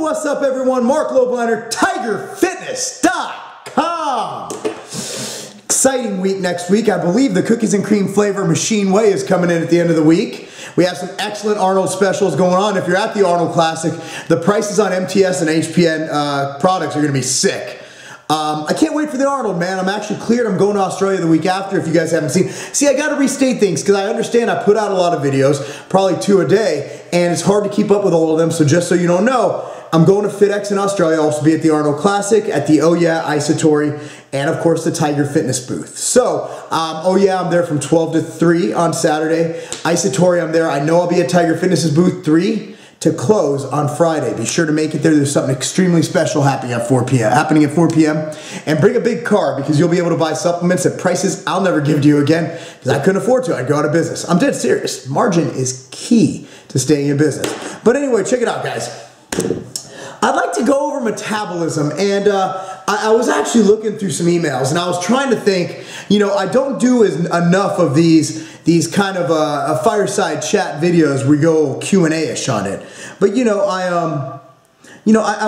What's up, everyone? Marc Lobliner, TigerFitness.com. Exciting week next week. I believe the cookies and cream flavor Machine Whey is coming in at the end of the week. We have some excellent Arnold specials going on. If you're at the Arnold Classic, the prices on MTS and HPN products are going to be sick. I can't wait for the Arnold, man. I'm actually cleared. I'm going to Australia the week after, if you guys haven't seen. See, I got to restate things because I understand I put out a lot of videos, probably 2 a day, and it's hard to keep up with all of them. So just so you don't know, I'm going to FitX in Australia. I'll also be at the Arnold Classic, at the Oh Yeah Isotory, and of course the Tiger Fitness booth. So, Oh Yeah, I'm there from 12 to 3 on Saturday. Isotory, I'm there. I know I'll be at Tiger Fitness's booth 3 to close on Friday. Be sure to make it there. There's something extremely special happening at 4 p.m. And bring a big car because you'll be able to buy supplements at prices I'll never give to you again because I couldn't afford to. I'd go out of business. I'm dead serious. Margin is key to staying in business. But anyway, check it out, guys. I'd like to go over metabolism, and I was actually looking through some emails, and I was trying to think, you know, I don't do enough of these kind of a fireside chat videos where we go Q&A-ish on it. But I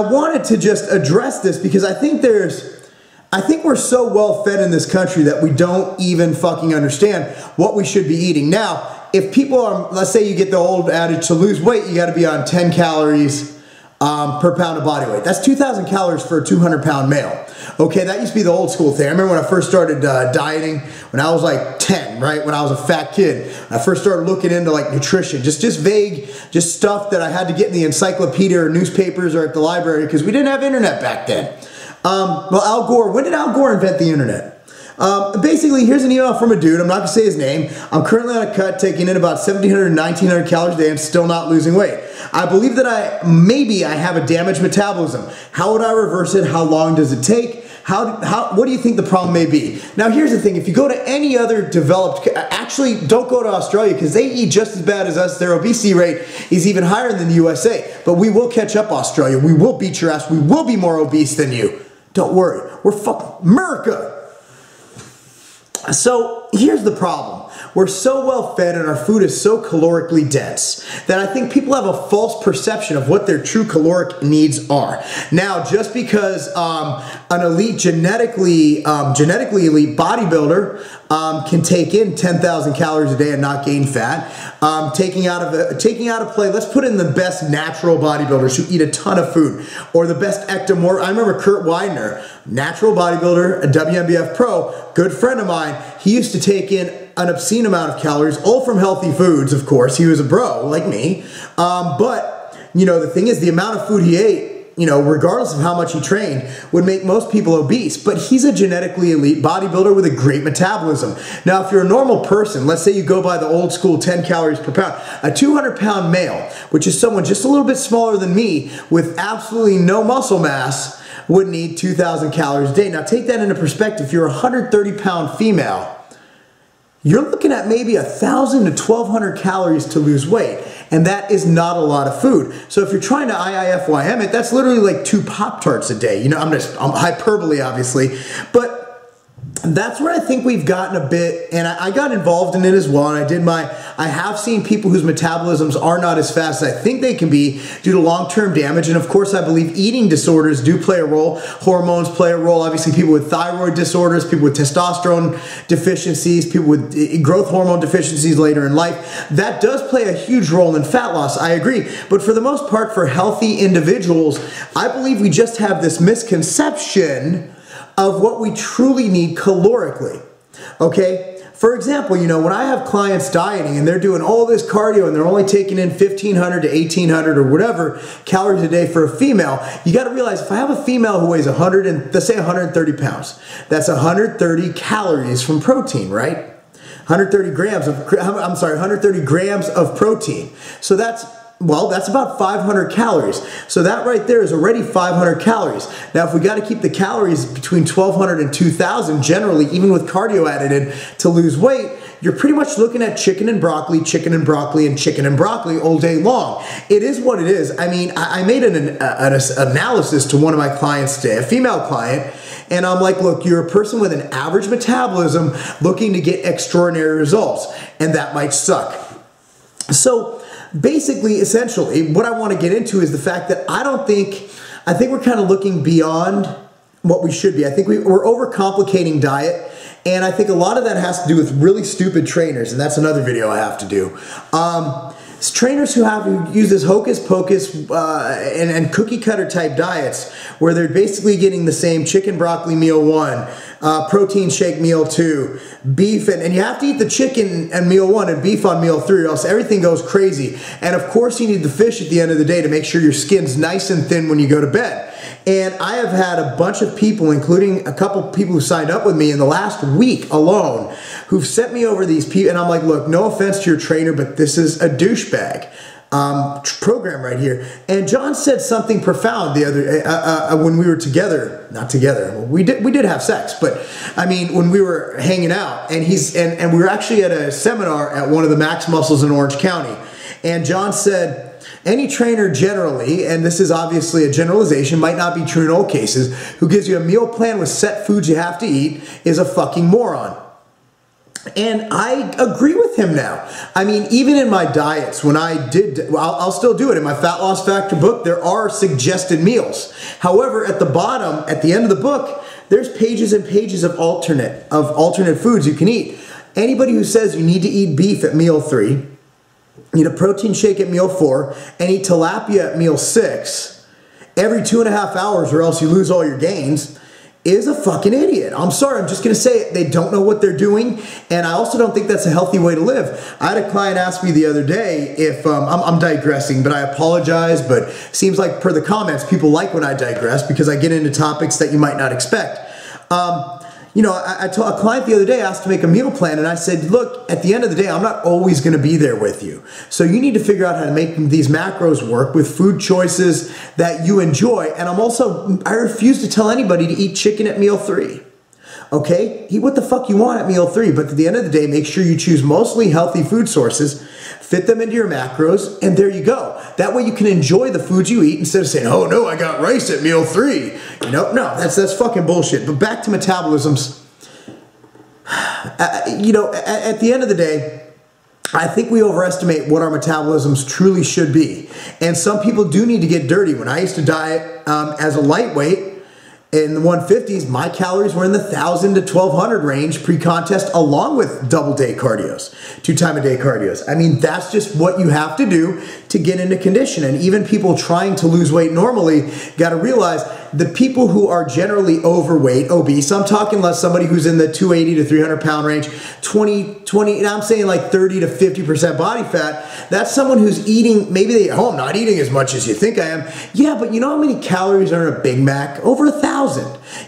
wanted to just address this because I think we're so well fed in this country that we don't even fucking understand what we should be eating. Now, if people are, let's say you get the old adage to lose weight, you got to be on 10 calories per pound of body weight. That's 2,000 calories for a 200-pound male. Okay, that used to be the old school thing. I remember when I first started dieting, when I was like 10, right? When I was a fat kid, I first started looking into like nutrition, just vague, just stuff that I had to get in the encyclopedia or newspapers or at the library because we didn't have internet back then. Well, Al Gore, when did Al Gore invent the internet? Basically, here's an email from a dude. I'm not going to say his name. I'm currently on a cut, taking in about 1,700 to 1,900 calories a day and still not losing weight. I believe that maybe I have a damaged metabolism. How would I reverse it? How long does it take? What do you think the problem may be? Now, here's the thing. If you go to any other developed, actually, don't go to Australia because they eat just as bad as us. Their obesity rate is even higher than the USA. But we will catch up, Australia. We will beat your ass. We will be more obese than you. Don't worry. We're fucking America. So here's the problem. We're so well fed and our food is so calorically dense that I think people have a false perception of what their true caloric needs are. Now, just because an elite, genetically elite bodybuilder can take in 10,000 calories a day and not gain fat, taking out of play, let's put in the best natural bodybuilders who eat a ton of food, or the best ectomorph. I remember Kurt Widener, natural bodybuilder, a WNBF pro, good friend of mine. He used to take in an obscene amount of calories, all from healthy foods, of course. He was a bro, like me. But, the thing is, the amount of food he ate, regardless of how much he trained, would make most people obese. But he's a genetically elite bodybuilder with a great metabolism. Now, if you're a normal person, let's say you go by the old school 10 calories per pound, a 200-pound male, which is someone just a little bit smaller than me with absolutely no muscle mass, would need 2,000 calories a day. Now, take that into perspective. If you're a 130-pound female, you're looking at maybe 1,000 to 1,200 calories to lose weight. And that is not a lot of food. So if you're trying to IIFYM it, that's literally like 2 Pop-Tarts a day. I'm hyperbole, obviously. But that's where I think we've gotten a bit, and I got involved in it as well, and I have seen people whose metabolisms are not as fast as I think they can be due to long-term damage, and of course I believe eating disorders do play a role. Hormones play a role. Obviously people with thyroid disorders, people with testosterone deficiencies, people with growth hormone deficiencies later in life, that does play a huge role in fat loss, I agree. But for the most part, for healthy individuals, I believe we just have this misconception of what we truly need calorically, okay? For example, when I have clients dieting and they're doing all this cardio and they're only taking in 1,500 to 1,800 or whatever calories a day for a female, you got to realize if I have a female who weighs let's say 130 pounds, that's 130 calories from protein, right? 130 grams of protein. So that's about 500 calories. So that right there is already 500 calories. Now, if we got to keep the calories between 1,200 and 2,000 generally, even with cardio added in, to lose weight, you're pretty much looking at chicken and broccoli, chicken and broccoli, and chicken and broccoli all day long. It is what it is. I mean, I made an analysis to one of my clients today, a female client, and I'm like, look, you're a person with an average metabolism looking to get extraordinary results, and that might suck. So basically, essentially, what I want to get into is the fact that I think we're kind of looking beyond what we should be. I think we're overcomplicating diet, and I think a lot of that has to do with really stupid trainers, and that's another video I have to do. It's trainers who use this hocus pocus and cookie cutter type diets where they're basically getting the same chicken broccoli meal 1, protein shake meal 2, beef, and you have to eat the chicken and meal 1 and beef on meal 3 or else everything goes crazy. And of course you need the fish at the end of the day to make sure your skin's nice and thin when you go to bed. And I have had a bunch of people, including a couple people who signed up with me in the last week alone, who've sent me over these people, and I'm like, look, no offense to your trainer, but this is a douchebag program right here. And John said something profound the other when we were together, not together, we did have sex, but I mean when we were hanging out, and we were actually at a seminar at one of the Max Muscles in Orange County, and John said, any trainer generally, and this is obviously a generalization, might not be true in all cases, who gives you a meal plan with set foods you have to eat is a fucking moron. And I agree with him now. I mean, even in my diets, when I'll still do it. In my Fat Loss Factor book, there are suggested meals. However, at the bottom, at the end of the book, there's pages and pages of alternate foods you can eat. Anybody who says you need to eat beef at meal 3, eat a protein shake at meal 4, and eat tilapia at meal 6 every 2.5 hours or else you lose all your gains is a fucking idiot. I'm sorry, I'm just going to say it. They don't know what they're doing, and I also don't think that's a healthy way to live. I had a client ask me the other day if, I'm digressing, but I apologize, but it seems like per the comments, people like when I digress because I get into topics that you might not expect. You know, I told a client the other day, asked to make a meal plan, and I said, look, at the end of the day, I'm not always going to be there with you. So you need to figure out how to make these macros work with food choices that you enjoy. And I refuse to tell anybody to eat chicken at meal 3. Okay? Eat what the fuck you want at meal 3, but at the end of the day, make sure you choose mostly healthy food sources, fit them into your macros, and there you go. That way you can enjoy the foods you eat instead of saying, oh no, I got rice at meal 3. You know, no, that's fucking bullshit. But back to metabolisms. You know, at the end of the day, I think we overestimate what our metabolisms truly should be. And some people do need to get dirty. When I used to diet as a lightweight, in the 150s, my calories were in the 1,000 to 1,200 range pre-contest along with double-day cardios, 2-time-a-day cardios. I mean, that's just what you have to do to get into condition. And even people trying to lose weight normally got to realize the people who are generally overweight, obese, I'm talking less somebody who's in the 280 to 300 pound range, 20, and I'm saying like 30 to 50% body fat, that's someone who's eating, maybe I'm not eating as much as you think I am. Yeah, but you know how many calories are in a Big Mac? Over 1,000.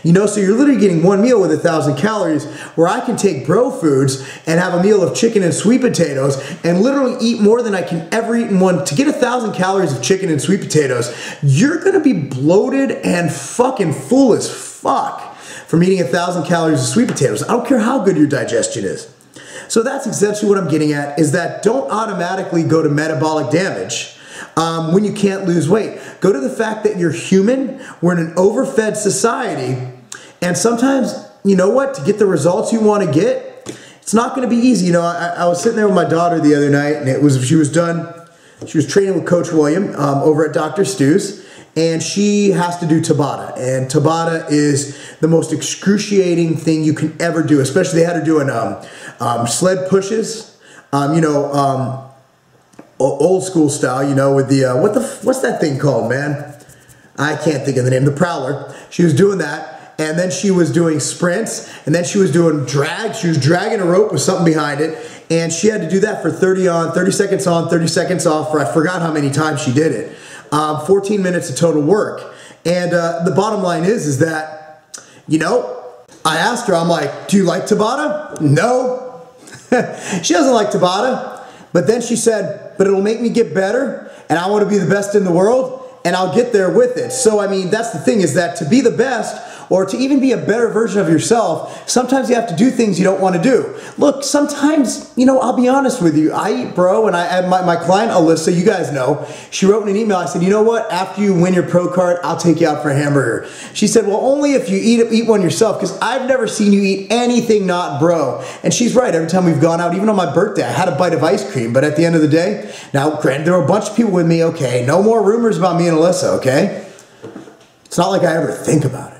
You know, so you're literally getting one meal with 1,000 calories, where I can take bro foods and have a meal of chicken and sweet potatoes and literally eat more than I can ever eat in one. To get 1,000 calories of chicken and sweet potatoes, you're gonna be bloated and fucking full as fuck from eating 1,000 calories of sweet potatoes. I don't care how good your digestion is. So that's essentially what I'm getting at, is that don't automatically go to metabolic damage when you can't lose weight. Go to the fact that you're human, we're in an overfed society, and sometimes, you know what, to get the results you want to get, it's not going to be easy. You know, I was sitting there with my daughter the other night, and she was training with Coach William over at Dr. Stu's, and she has to do Tabata, and Tabata is the most excruciating thing you can ever do, especially they had her doing sled pushes, you know, old school style, you know, with the, what's that thing called, man? I can't think of the name, the prowler. She was doing that, and then she was doing sprints, and then she was doing drag. She was dragging a rope with something behind it, and she had to do that for 30 seconds on, 30 seconds off, for I forgot how many times she did it. 14 minutes of total work. And the bottom line is that, you know, I asked her, I'm like, do you like Tabata? No. She doesn't like Tabata. But then she said, but it'll make me get better, and I want to be the best in the world, and I'll get there with it. So, I mean, that's the thing, is that to be the best, or to even be a better version of yourself, sometimes you have to do things you don't want to do. Look, sometimes, you know, I'll be honest with you. I eat, bro, and my client, Alyssa, you guys know, she wrote in an email, I said, you know what, after you win your pro card, I'll take you out for a hamburger. She said, well, only if you eat one yourself, because I've never seen you eat anything not bro. And she's right. Every time we've gone out, even on my birthday, I had a bite of ice cream, but at the end of the day, now, granted, there were a bunch of people with me, okay? No more rumors about me and Alyssa, okay? It's not like I ever think about it.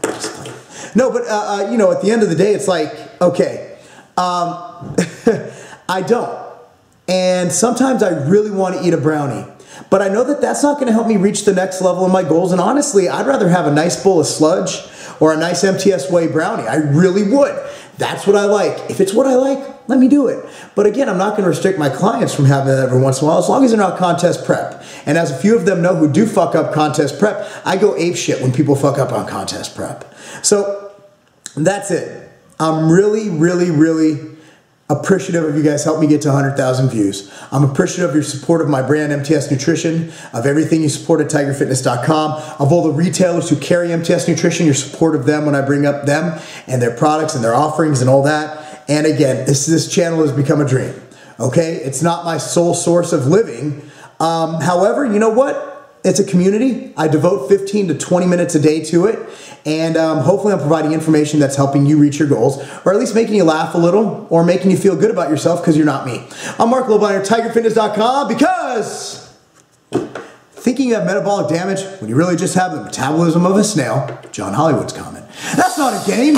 No, but, you know, at the end of the day, it's like, okay, I don't. And sometimes I really want to eat a brownie. But I know that that's not going to help me reach the next level of my goals. And honestly, I'd rather have a nice bowl of sludge or a nice MTS Whey brownie. I really would. That's what I like. If it's what I like, let me do it. But again, I'm not going to restrict my clients from having that every once in a while, as long as they're not contest prep. And as a few of them know who do fuck up contest prep, I go ape shit when people fuck up on contest prep. So that's it. I'm really, really, really appreciative of you guys helping me get to 100,000 views. I'm appreciative of your support of my brand, MTS Nutrition, of everything you support at tigerfitness.com, of all the retailers who carry MTS Nutrition, your support of them when I bring up them and their products and their offerings and all that. And again, this channel has become a dream, okay? It's not my sole source of living. However, you know what? It's a community. I devote 15 to 20 minutes a day to it. And hopefully I'm providing information that's helping you reach your goals, or at least making you laugh a little, or making you feel good about yourself because you're not me. I'm Marc Lobliner, tigerfitness.com, because thinking you have metabolic damage when you really just have the metabolism of a snail, John Hollywood's comment. That's not a game.